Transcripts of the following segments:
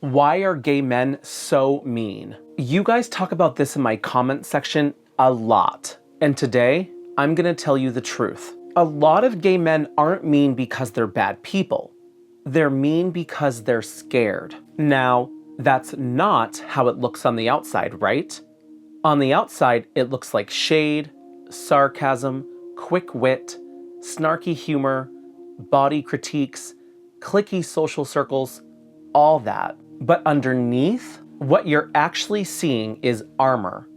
Why are gay men so mean? You guys talk about this in my comment section a lot. And today, I'm gonna tell you the truth. A lot of gay men aren't mean because they're bad people. They're mean because they're scared. Now, that's not how it looks on the outside, right? On the outside, it looks like shade, sarcasm, quick wit, snarky humor, body critiques, cliquey social circles, all that. But underneath, what you're actually seeing is armor.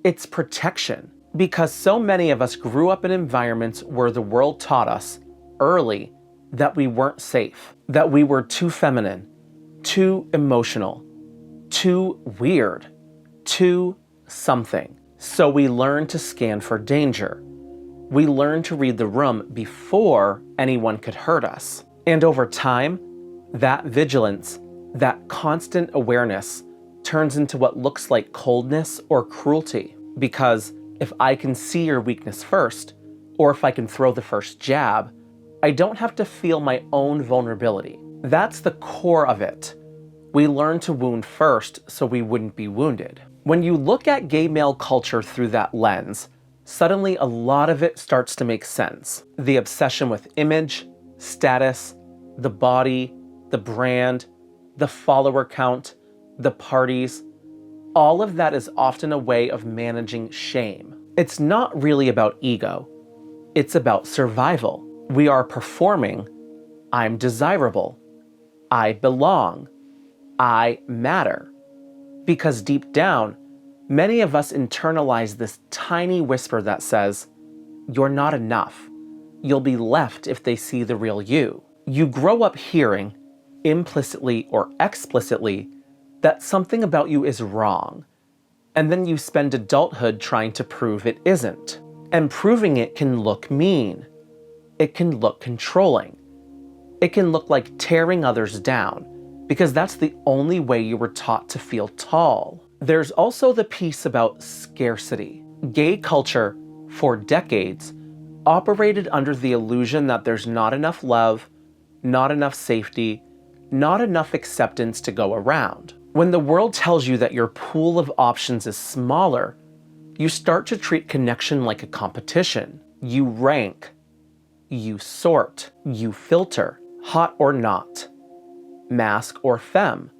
It's protection. Because so many of us grew up in environments where the world taught us early that we weren't safe, that we were too feminine, too emotional, too weird, too something. So we learned to scan for danger. We learned to read the room before anyone could hurt us. And over time, that vigilance, that constant awareness turns into what looks like coldness or cruelty. Because if I can see your weakness first, or if I can throw the first jab, I don't have to feel my own vulnerability. That's the core of it. We learn to wound first so we wouldn't be wounded. When you look at gay male culture through that lens, suddenly a lot of it starts to make sense. The obsession with image, status, the body, the brand, the follower count, the parties, all of that is often a way of managing shame. It's not really about ego. It's about survival. We are performing, I'm desirable, I belong, I matter. Because deep down, many of us internalize this tiny whisper that says, you're not enough. You'll be left if they see the real you. You grow up hearing, implicitly or explicitly, that something about you is wrong. And then you spend adulthood trying to prove it isn't. And proving it can look mean. It can look controlling. It can look like tearing others down, because that's the only way you were taught to feel tall. There's also the piece about scarcity. Gay culture, for decades, operated under the illusion that there's not enough love, not enough safety, not enough acceptance to go around. When the world tells you that your pool of options is smaller, you start to treat connection like a competition. You rank, you sort, you filter, hot or not, mask or femme,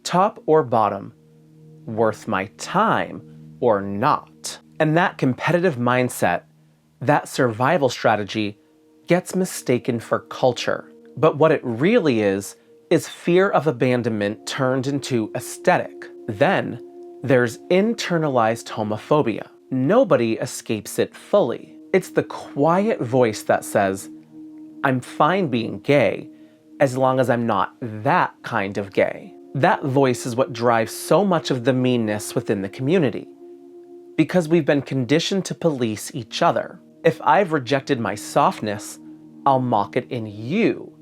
top or bottom, worth my time or not. And that competitive mindset, that survival strategy, gets mistaken for culture. But what it really is fear of abandonment turned into aesthetic. Then there's internalized homophobia. Nobody escapes it fully. It's the quiet voice that says, I'm fine being gay as long as I'm not that kind of gay. That voice is what drives so much of the meanness within the community. Because we've been conditioned to police each other. If I've rejected my softness, I'll mock it in you.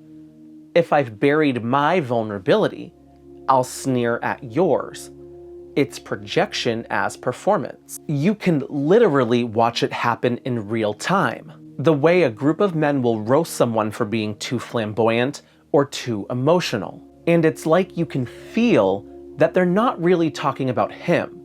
If I've buried my vulnerability, I'll sneer at yours. It's projection as performance. You can literally watch it happen in real time. The way a group of men will roast someone for being too flamboyant or too emotional. And it's like you can feel that they're not really talking about him.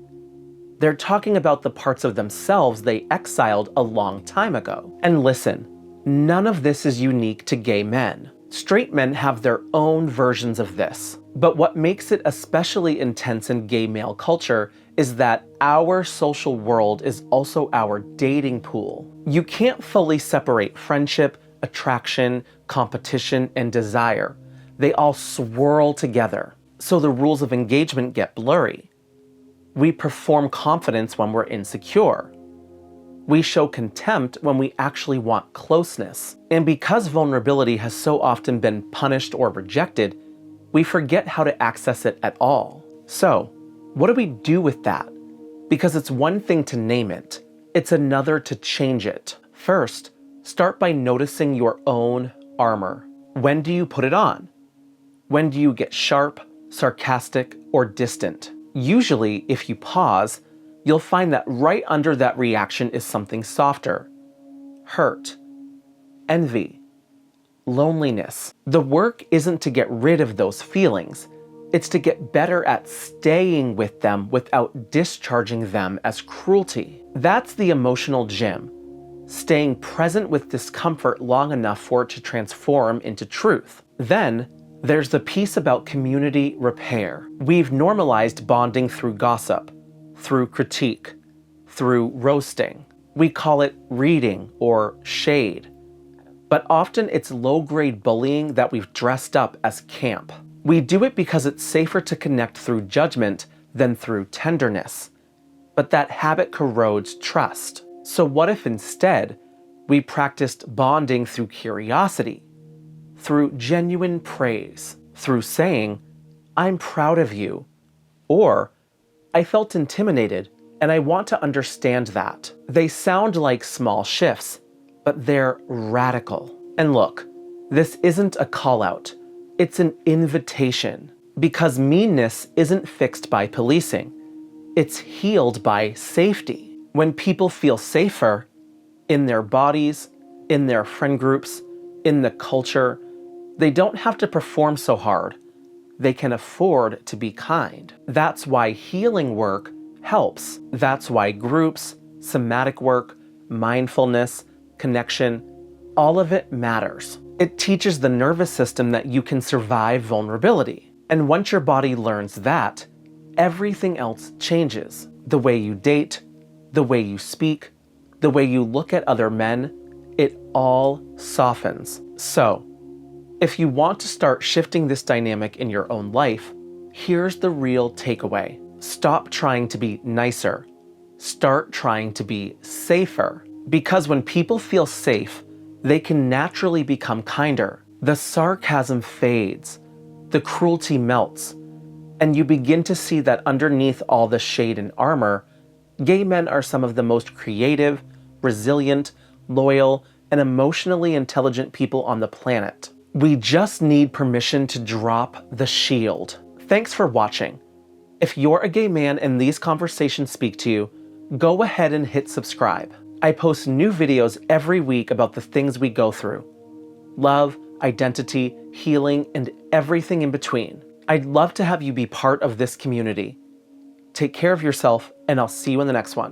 They're talking about the parts of themselves they exiled a long time ago. And listen, none of this is unique to gay men. Straight men have their own versions of this. But what makes it especially intense in gay male culture is that our social world is also our dating pool. You can't fully separate friendship, attraction, competition, and desire. They all swirl together. So the rules of engagement get blurry. We perform confidence when we're insecure. We show contempt when we actually want closeness. And because vulnerability has so often been punished or rejected, we forget how to access it at all. So, what do we do with that? Because it's one thing to name it, it's another to change it. First, start by noticing your own armor. When do you put it on? When do you get sharp, sarcastic, or distant? Usually, if you pause, you'll find that right under that reaction is something softer. Hurt, envy, loneliness. The work isn't to get rid of those feelings. It's to get better at staying with them without discharging them as cruelty. That's the emotional gym. Staying present with discomfort long enough for it to transform into truth. Then, there's the piece about community repair. We've normalized bonding through gossip, through critique, through roasting. We call it reading or shade. But often it's low-grade bullying that we've dressed up as camp. We do it because it's safer to connect through judgment than through tenderness. But that habit corrodes trust. So what if instead we practiced bonding through curiosity, through genuine praise, through saying, "I'm proud of you," or "I felt intimidated and I want to understand that." They sound like small shifts, but they're radical. And look, this isn't a call-out. It's an invitation. Because meanness isn't fixed by policing. It's healed by safety. When people feel safer in their bodies, in their friend groups, in the culture, they don't have to perform so hard. They can afford to be kind. That's why healing work helps. That's why groups, somatic work, mindfulness, connection, all of it matters. It teaches the nervous system that you can survive vulnerability. And once your body learns that, everything else changes. The way you date, the way you speak, the way you look at other men, it all softens. So, if you want to start shifting this dynamic in your own life, here's the real takeaway. Stop trying to be nicer. Start trying to be safer. Because when people feel safe, they can naturally become kinder. The sarcasm fades, the cruelty melts, and you begin to see that underneath all the shade and armor, gay men are some of the most creative, resilient, loyal, and emotionally intelligent people on the planet. We just need permission to drop the shield. Thanks for watching. If you're a gay man and these conversations speak to you, go ahead and hit subscribe. I post new videos every week about the things we go through. Love, identity, healing, and everything in between. I'd love to have you be part of this community. Take care of yourself, and I'll see you in the next one.